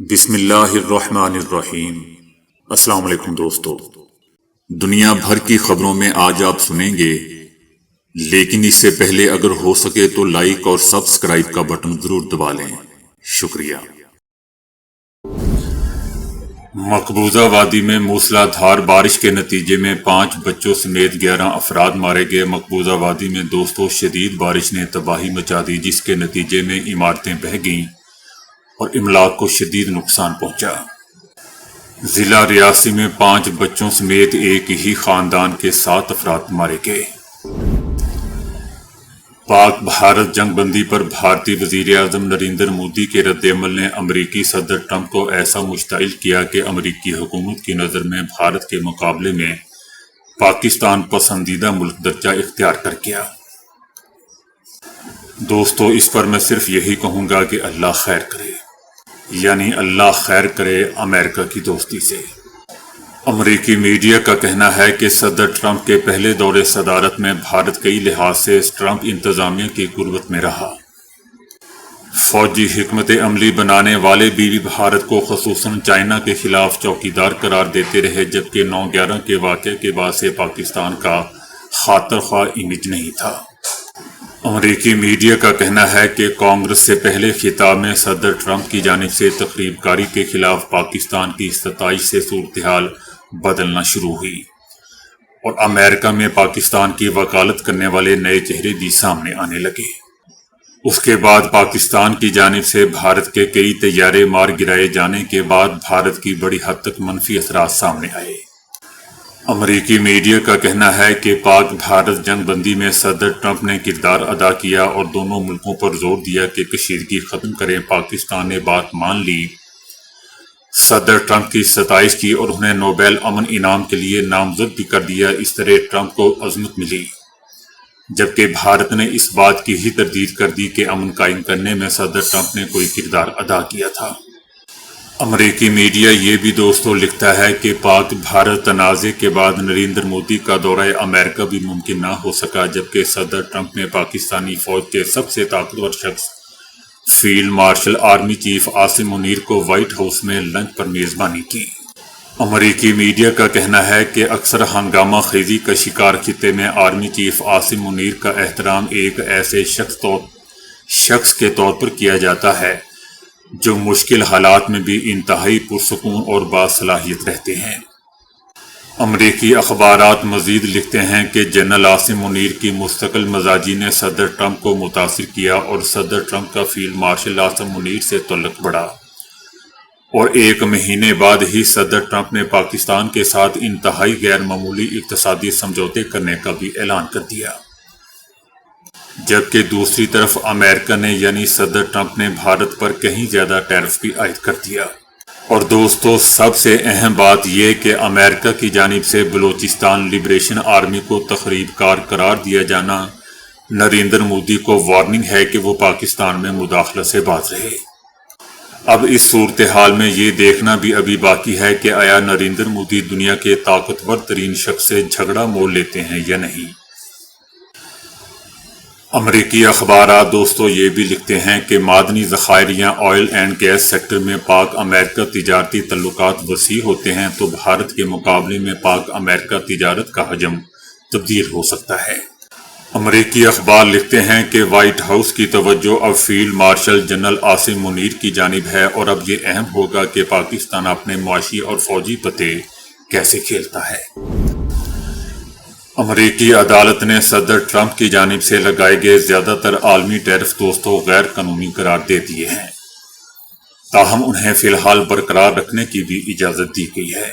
بسم اللہ الرحمن الرحیم۔ السلام علیکم دوستو، دنیا بھر کی خبروں میں آج آپ سنیں گے، لیکن اس سے پہلے اگر ہو سکے تو لائک اور سبسکرائب کا بٹن ضرور دبا لیں۔ شکریہ۔ مقبوضہ وادی میں موسلا دھار بارش کے نتیجے میں 5 بچوں سمیت 11 افراد مارے گئے۔ مقبوضہ وادی میں دوستو شدید بارش نے تباہی مچا دی، جس کے نتیجے میں عمارتیں بہہ گئیں اور املاک کو شدید نقصان پہنچا۔ ضلع ریاسی میں 5 بچوں سمیت ایک ہی خاندان کے 7 افراد مارے گئے۔ پاک بھارت جنگ بندی پر بھارتی وزیر اعظم نریندر مودی کے رد عمل نے امریکی صدر ٹرمپ کو ایسا مشتعل کیا کہ امریکی حکومت کی نظر میں بھارت کے مقابلے میں پاکستان پسندیدہ ملک درجہ اختیار کر گیا۔ دوستو، اس پر میں صرف یہی کہوں گا کہ اللہ خیر کرے، یعنی اللہ خیر کرے امریکہ کی دوستی سے۔ امریکی میڈیا کا کہنا ہے کہ صدر ٹرمپ کے پہلے دور صدارت میں بھارت کئی لحاظ سے ٹرمپ انتظامیہ کی قربت میں رہا۔ فوجی حکمت عملی بنانے والے بھی بھارت کو خصوصاً چائنا کے خلاف چوکیدار قرار دیتے رہے، جبکہ 9/11 کے واقعے کے بعد سے پاکستان کا خاطر خواہ امیج نہیں تھا۔ امریکی میڈیا کا کہنا ہے کہ کانگریس سے پہلے خطاب میں صدر ٹرمپ کی جانب سے تقریب کاری کے خلاف پاکستان کی ستائش سے صورتحال بدلنا شروع ہوئی اور امریکہ میں پاکستان کی وکالت کرنے والے نئے چہرے بھی سامنے آنے لگے۔ اس کے بعد پاکستان کی جانب سے بھارت کے کئی طیارے مار گرائے جانے کے بعد بھارت کی بڑی حد تک منفی اثرات سامنے آئے۔ امریکی میڈیا کا کہنا ہے کہ پاک بھارت جنگ بندی میں صدر ٹرمپ نے کردار ادا کیا اور دونوں ملکوں پر زور دیا کہ کشیدگی ختم کریں۔ پاکستان نے بات مان لی، صدر ٹرمپ کی ستائش کی اور انہیں نوبیل امن انعام کے لیے نامزد بھی کر دیا۔ اس طرح ٹرمپ کو عظمت ملی، جبکہ بھارت نے اس بات کی ہی تردید کر دی کہ امن قائم کرنے میں صدر ٹرمپ نے کوئی کردار ادا کیا تھا۔ امریکی میڈیا یہ بھی دوستوں لکھتا ہے کہ پاک بھارت تنازع کے بعد نریندر مودی کا دورہ امریکہ بھی ممکن نہ ہو سکا، جبکہ صدر ٹرمپ نے پاکستانی فوج کے سب سے طاقتور شخص field marshal army chief Asim Munir کو وائٹ ہاؤس میں لنچ پر میزبانی کی۔ امریکی میڈیا کا کہنا ہے کہ اکثر ہنگامہ خیزی کا شکار خطے میں آرمی چیف عاصم منیر کا احترام ایک ایسے شخص کے طور پر کیا جاتا ہے جو مشکل حالات میں بھی انتہائی پرسکون اور باصلاحیت رہتے ہیں۔ امریکی اخبارات مزید لکھتے ہیں کہ جنرل عاصم منیر کی مستقل مزاجی نے صدر ٹرمپ کو متاثر کیا اور صدر ٹرمپ کا فیلڈ مارشل عاصم منیر سے تعلق بڑھا، اور 1 مہینے بعد ہی صدر ٹرمپ نے پاکستان کے ساتھ انتہائی غیر معمولی اقتصادی سمجھوتے کرنے کا بھی اعلان کر دیا۔ جبکہ دوسری طرف امریکہ نے یعنی صدر ٹرمپ نے بھارت پر کہیں زیادہ ٹیرف بھی عائد کر دیا۔ اور دوستو، سب سے اہم بات یہ کہ امریکہ کی جانب سے بلوچستان لبریشن آرمی کو تخریب کار قرار دیا جانا نریندر مودی کو وارننگ ہے کہ وہ پاکستان میں مداخلت سے باز رہے۔ اب اس صورتحال میں یہ دیکھنا بھی ابھی باقی ہے کہ آیا نریندر مودی دنیا کے طاقتور ترین شخص سے جھگڑا مول لیتے ہیں یا نہیں۔ امریکی اخبارات دوستو یہ بھی لکھتے ہیں کہ معدنی ذخائر یا آئل اینڈ گیس سیکٹر میں پاک امریکہ تجارتی تعلقات وسیع ہوتے ہیں تو بھارت کے مقابلے میں پاک امریکہ تجارت کا حجم تبدیل ہو سکتا ہے۔ امریکی اخبار لکھتے ہیں کہ وائٹ ہاؤس کی توجہ اب field marshal general Asim Munir کی جانب ہے اور اب یہ اہم ہوگا کہ پاکستان اپنے معاشی اور فوجی پتے کیسے کھیلتا ہے۔ امریکی عدالت نے صدر ٹرمپ کی جانب سے لگائے گئے زیادہ تر عالمی ٹیرف دوستوں غیر قانونی قرار دے دیے ہیں، تاہم انہیں فی الحال برقرار رکھنے کی بھی اجازت دی گئی ہے۔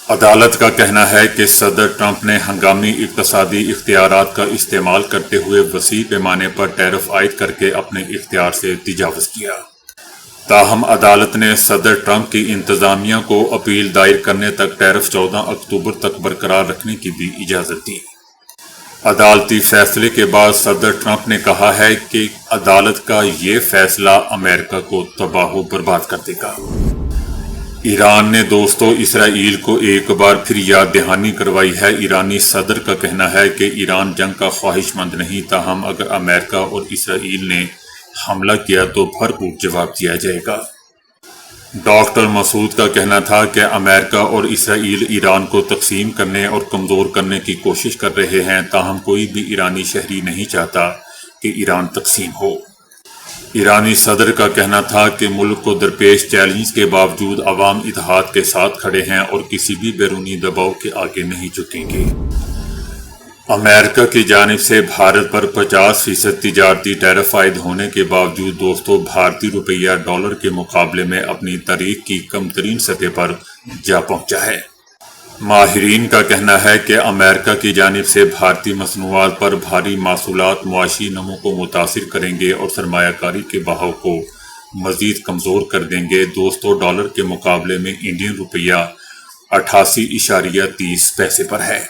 عدالت کا کہنا ہے کہ صدر ٹرمپ نے ہنگامی اقتصادی اختیارات کا استعمال کرتے ہوئے وسیع پیمانے پر ٹیرف عائد کر کے اپنے اختیار سے تجاوز کیا۔ تاہم عدالت نے صدر ٹرمپ کی انتظامیہ کو اپیل دائر کرنے تک ٹیرف 14 اکتوبر تک برقرار رکھنے کی بھی اجازت دی۔ عدالتی فیصلے کے بعد صدر ٹرمپ نے کہا ہے کہ عدالت کا یہ فیصلہ امریکہ کو تباہ و برباد کر دے گا۔ ایران نے دوستو اسرائیل کو ایک بار پھر یاد دہانی کروائی ہے۔ ایرانی صدر کا کہنا ہے کہ ایران جنگ کا خواہش مند نہیں، تاہم اگر امریکہ اور اسرائیل نے حملہ کیا تو بھرپور جواب دیا جائے گا۔ ڈاکٹر مسعود کا کہنا تھا کہ امریکہ اور اسرائیل ایران کو تقسیم کرنے اور کمزور کرنے کی کوشش کر رہے ہیں، تاہم کوئی بھی ایرانی شہری نہیں چاہتا کہ ایران تقسیم ہو۔ ایرانی صدر کا کہنا تھا کہ ملک کو درپیش چیلنج کے باوجود عوام اتحاد کے ساتھ کھڑے ہیں اور کسی بھی بیرونی دباؤ کے آگے نہیں جھکیں گے۔ امریکہ کی جانب سے بھارت پر 50% تجارتی ٹیرف عائد ہونے کے باوجود بھارتی روپیہ ڈالر کے مقابلے میں اپنی تاریخ کی کم ترین سطح پر جا پہنچا ہے۔ ماہرین کا کہنا ہے کہ امریکہ کی جانب سے بھارتی مصنوعات پر بھاری محصولات معاشی نمو کو متاثر کریں گے اور سرمایہ کاری کے بہاؤ کو مزید کمزور کر دیں گے۔ ڈالر کے مقابلے میں انڈین روپیہ 88.30 پر ہے۔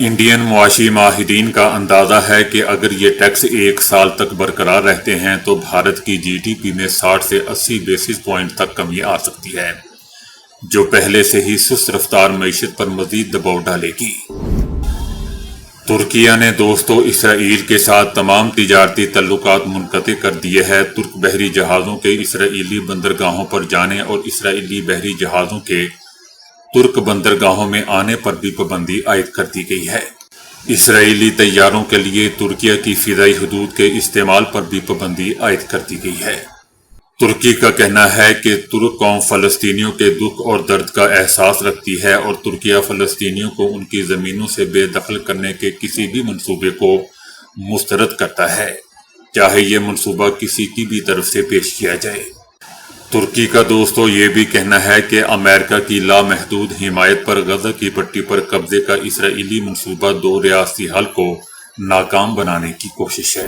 انڈین معاشی ماہرین کا اندازہ ہے کہ اگر یہ ٹیکس 1 سال تک برقرار رہتے ہیں تو بھارت کی جی ڈی پی میں 60 سے 80 بیسس پوائنٹ تک کمی آ سکتی ہے، جو پہلے سے ہی سست رفتار معیشت پر مزید دباؤ ڈالے گی۔ ترکیہ نے اسرائیل کے ساتھ تمام تجارتی تعلقات منقطع کر دیے ہیں۔ ترک بحری جہازوں کے اسرائیلی بندرگاہوں پر جانے اور اسرائیلی بحری جہازوں کے ترک بندرگاہوں میں آنے پر بھی پابندی عائد کر دی گئی ہے۔ اسرائیلی طیاروں کے لیے ترکیہ کی فضائی حدود کے استعمال پر بھی پابندی عائد کر دی گئی ہے۔ ترکی کا کہنا ہے کہ ترک قوم فلسطینیوں کے دکھ اور درد کا احساس رکھتی ہے اور ترکیہ فلسطینیوں کو ان کی زمینوں سے بے دخل کرنے کے کسی بھی منصوبے کو مسترد کرتا ہے، چاہے یہ منصوبہ کسی کی بھی طرف سے پیش کیا جائے۔ ترکی کا یہ بھی کہنا ہے کہ امریکہ کی لامحدود حمایت پر غزہ کی پٹی پر قبضے کا اسرائیلی منصوبہ 2 ریاستی حل کو ناکام بنانے کی کوشش ہے۔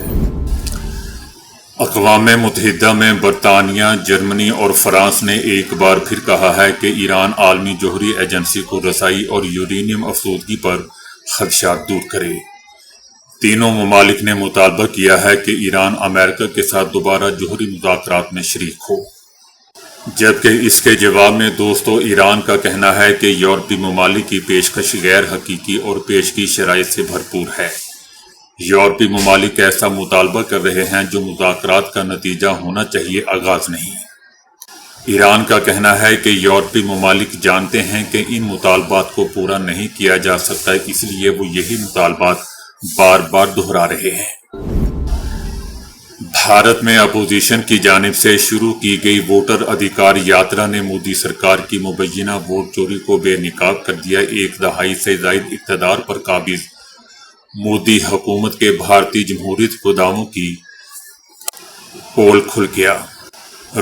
اقوام متحدہ میں برطانیہ، جرمنی اور فرانس نے ایک بار پھر کہا ہے کہ ایران عالمی جوہری ایجنسی کو رسائی اور یورینیم افسودگی پر خدشات دور کرے۔ تینوں ممالک نے مطالبہ کیا ہے کہ ایران امریکہ کے ساتھ دوبارہ جوہری مذاکرات میں شریک ہو، جبکہ اس کے جواب میں ایران کا کہنا ہے کہ یورپی ممالک کی پیشکش غیر حقیقی اور پیشگی شرائط سے بھرپور ہے۔ یورپی ممالک ایسا مطالبہ کر رہے ہیں جو مذاکرات کا نتیجہ ہونا چاہیے، آغاز نہیں۔ ایران کا کہنا ہے کہ یورپی ممالک جانتے ہیں کہ ان مطالبات کو پورا نہیں کیا جا سکتا، اس لیے وہ یہی مطالبات بار بار دہرا رہے ہیں۔ بھارت میں اپوزیشن کی جانب سے شروع کی گئی ووٹر ادھیکار یاترا نے مودی سرکار کی مبینہ ووٹ چوری کو بے نقاب کر دیا۔ 1 دہائی سے زائد اقتدار پر قابض مودی حکومت کے بھارتی جمہوریت کو دعووں کی پول کھل گیا۔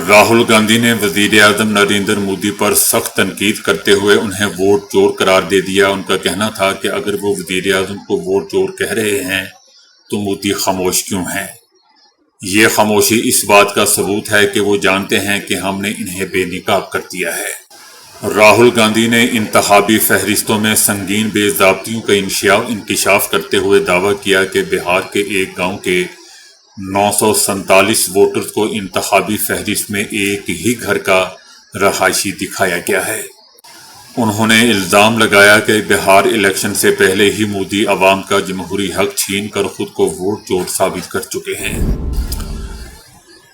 راہل گاندھی نے وزیر اعظم نریندر مودی پر سخت تنقید کرتے ہوئے انہیں ووٹ چور قرار دے دیا۔ ان کا کہنا تھا کہ اگر وہ وزیر اعظم کو ووٹ چور کہہ رہے ہیں تو مودی خاموش کیوں ہیں؟ یہ خاموشی اس بات کا ثبوت ہے کہ وہ جانتے ہیں کہ ہم نے انہیں بے نقاب کر دیا ہے۔ راہل گاندھی نے انتخابی فہرستوں میں سنگین بے ضابطگیوں کا انکشاف کرتے ہوئے دعویٰ کیا کہ بہار کے ایک گاؤں کے 947 ووٹرز کو انتخابی فہرست میں ایک ہی گھر کا رہائشی دکھایا گیا ہے۔ انہوں نے الزام لگایا کہ بہار الیکشن سے پہلے ہی مودی عوام کا جمہوری حق چھین کر خود کو ووٹ چور ثابت کر چکے ہیں۔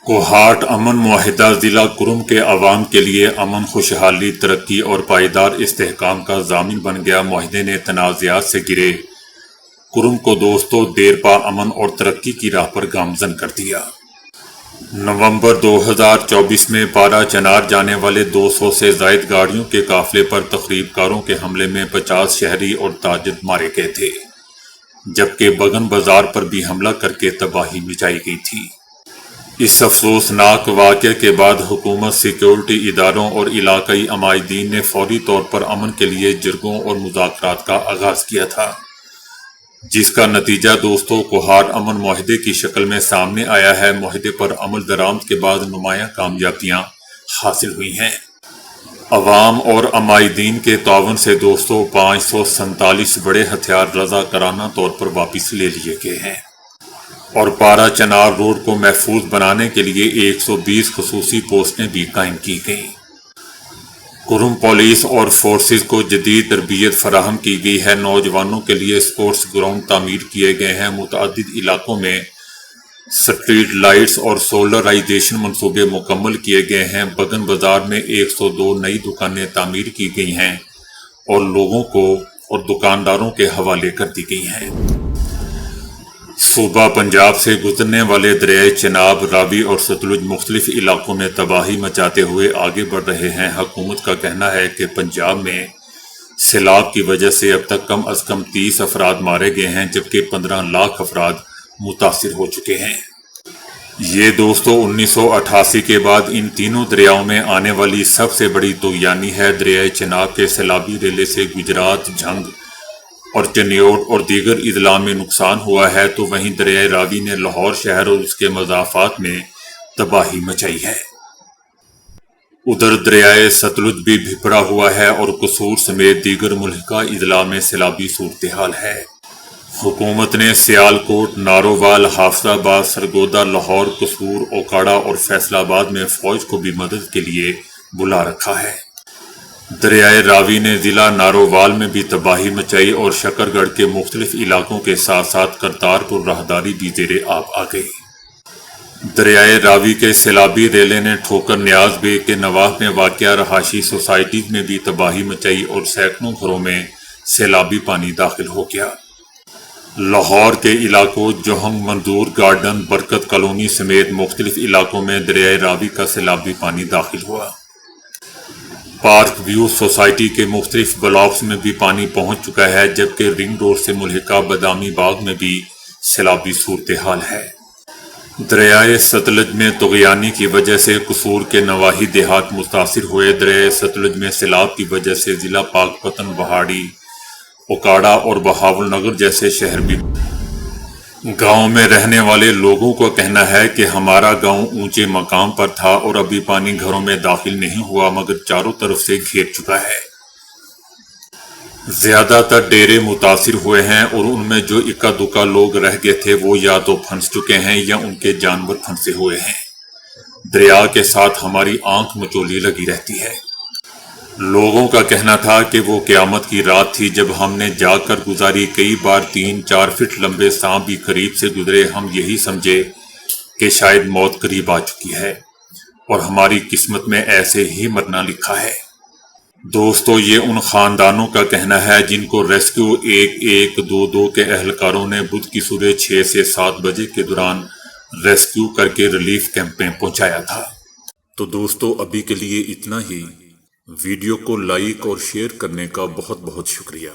کوہاٹ امن معاہدہ ضلع کرم کے عوام کے لیے امن، خوشحالی، ترقی اور پائیدار استحکام کا ضامن بن گیا۔ معاہدے نے تنازعات سے گرے کرم کو دیرپا امن اور ترقی کی راہ پر گامزن کر دیا۔ نومبر 2024 میں پارا چنار جانے والے 200 سے زائد گاڑیوں کے قافلے پر تخریب کاروں کے حملے میں 50 شہری اور تاجر مارے گئے تھے، جبکہ بگن بازار پر بھی حملہ کر کے تباہی مچائی گئی تھی۔ اس افسوسناک واقعے کے بعد حکومت، سیکیورٹی اداروں اور علاقائی عمائدین نے فوری طور پر امن کے لیے جرگوں اور مذاکرات کا آغاز کیا تھا، جس کا نتیجہ کوہاٹ امن معاہدے کی شکل میں سامنے آیا ہے۔ معاہدے پر عمل درآمد کے بعد نمایاں کامیابیاں حاصل ہوئی ہیں۔ عوام اور عمائدین کے تعاون سے 547 بڑے ہتھیار رضاکارانہ طور پر واپس لے لیے گئے ہیں اور پارا چنار روڈ کو محفوظ بنانے کے لیے 120 خصوصی پوسٹیں بھی قائم کی گئیں۔ کرم پولیس اور فورسز کو جدید تربیت فراہم کی گئی ہے۔ نوجوانوں کے لیے سپورٹس گراؤنڈ تعمیر کیے گئے ہیں۔ متعدد علاقوں میں سٹریٹ لائٹس اور سولرائزیشن منصوبے مکمل کیے گئے ہیں۔ بگن بازار میں 102 نئی دکانیں تعمیر کی گئی ہیں اور لوگوں کو اور دکانداروں کے حوالے کر دی گئی ہیں۔ صوبہ پنجاب سے گزرنے والے دریائے چناب، راوی اور ستلج مختلف علاقوں میں تباہی مچاتے ہوئے آگے بڑھ رہے ہیں۔ حکومت کا کہنا ہے کہ پنجاب میں سیلاب کی وجہ سے اب تک کم از کم 30 افراد مارے گئے ہیں، جبکہ 15 لاکھ افراد متاثر ہو چکے ہیں۔ یہ دوستو 1988 کے بعد ان تینوں دریاؤں میں آنے والی سب سے بڑی طغیانی ہے۔ دریائے چناب کے سیلابی ریلے سے گجرات، جھنگ اور چنیوٹ اور دیگر اضلاع میں نقصان ہوا ہے، تو وہیں دریائے راوی نے لاہور شہر اور اس کے مضافات میں تباہی مچائی ہے۔ ادھر دریائے ستلج بھی بھپڑا ہوا ہے اور قصور سمیت دیگر ملحقہ اضلاع میں سیلابی صورتحال ہے۔ حکومت نے سیالکوٹ، نارووال، حافظ آباد، سرگودا، لاہور، قصور، اوکاڑا اور فیصل آباد میں فوج کو بھی مدد کے لیے بلا رکھا ہے۔ دریائے راوی نے ضلع نارووال میں بھی تباہی مچائی اور شکر گڑھ کے مختلف علاقوں کے ساتھ ساتھ کرتارپور راہداری بھی زیر آب آ گئی۔ دریائے راوی کے سیلابی ریلے نے ٹھوکر نیاز بے کے نواح میں واقع رہائشی سوسائٹیز میں بھی تباہی مچائی اور سینکڑوں گھروں میں سیلابی پانی داخل ہو گیا۔ لاہور کے علاقوں جوہنگ، منظور گارڈن، برکت کالونی سمیت مختلف علاقوں میں دریائے راوی کا سیلابی پانی داخل ہوا۔ پارک ویو سوسائٹی کے مختلف بلاکس میں بھی پانی پہنچ چکا ہے، جبکہ رنگ روڈ سے ملحقہ بادامی باغ میں بھی سیلابی صورتحال ہے۔ دریائے ستلج میں طغیانی کی وجہ سے قصور کے نواحی دیہات متاثر ہوئے۔ دریائے ستلج میں سیلاب کی وجہ سے ضلع پاک پتن، بہاڑی، اوکاڑا اور بہاول نگر جیسے شہر بھی۔ گاؤں میں رہنے والے لوگوں کا کہنا ہے کہ ہمارا گاؤں اونچے مقام پر تھا اور ابھی پانی گھروں میں داخل نہیں ہوا، مگر چاروں طرف سے گھیر چکا ہے۔ زیادہ تر ڈیرے متاثر ہوئے ہیں اور ان میں جو اکا دکا لوگ رہ گئے تھے وہ یا تو پھنس چکے ہیں یا ان کے جانور پھنسے ہوئے ہیں۔ دریا کے ساتھ ہماری آنکھ مچولی لگی رہتی ہے۔ لوگوں کا کہنا تھا کہ وہ قیامت کی رات تھی جب ہم نے جاگ کر گزاری۔ کئی بار 3-4 فٹ لمبے سانپ بھی قریب سے گزرے۔ ہم یہی سمجھے کہ شاید موت قریب آ چکی ہے اور ہماری قسمت میں ایسے ہی مرنا لکھا ہے۔ دوستو یہ ان خاندانوں کا کہنا ہے جن کو ریسکیو 1122 کے اہلکاروں نے بدھ کی صبح 6 سے 7 بجے کے دوران ریسکیو کر کے ریلیف کیمپ میں پہنچایا تھا۔ تو دوستو ابھی کے لیے اتنا ہی۔ ویڈیو کو لائک اور شیئر کرنے کا بہت بہت شکریہ۔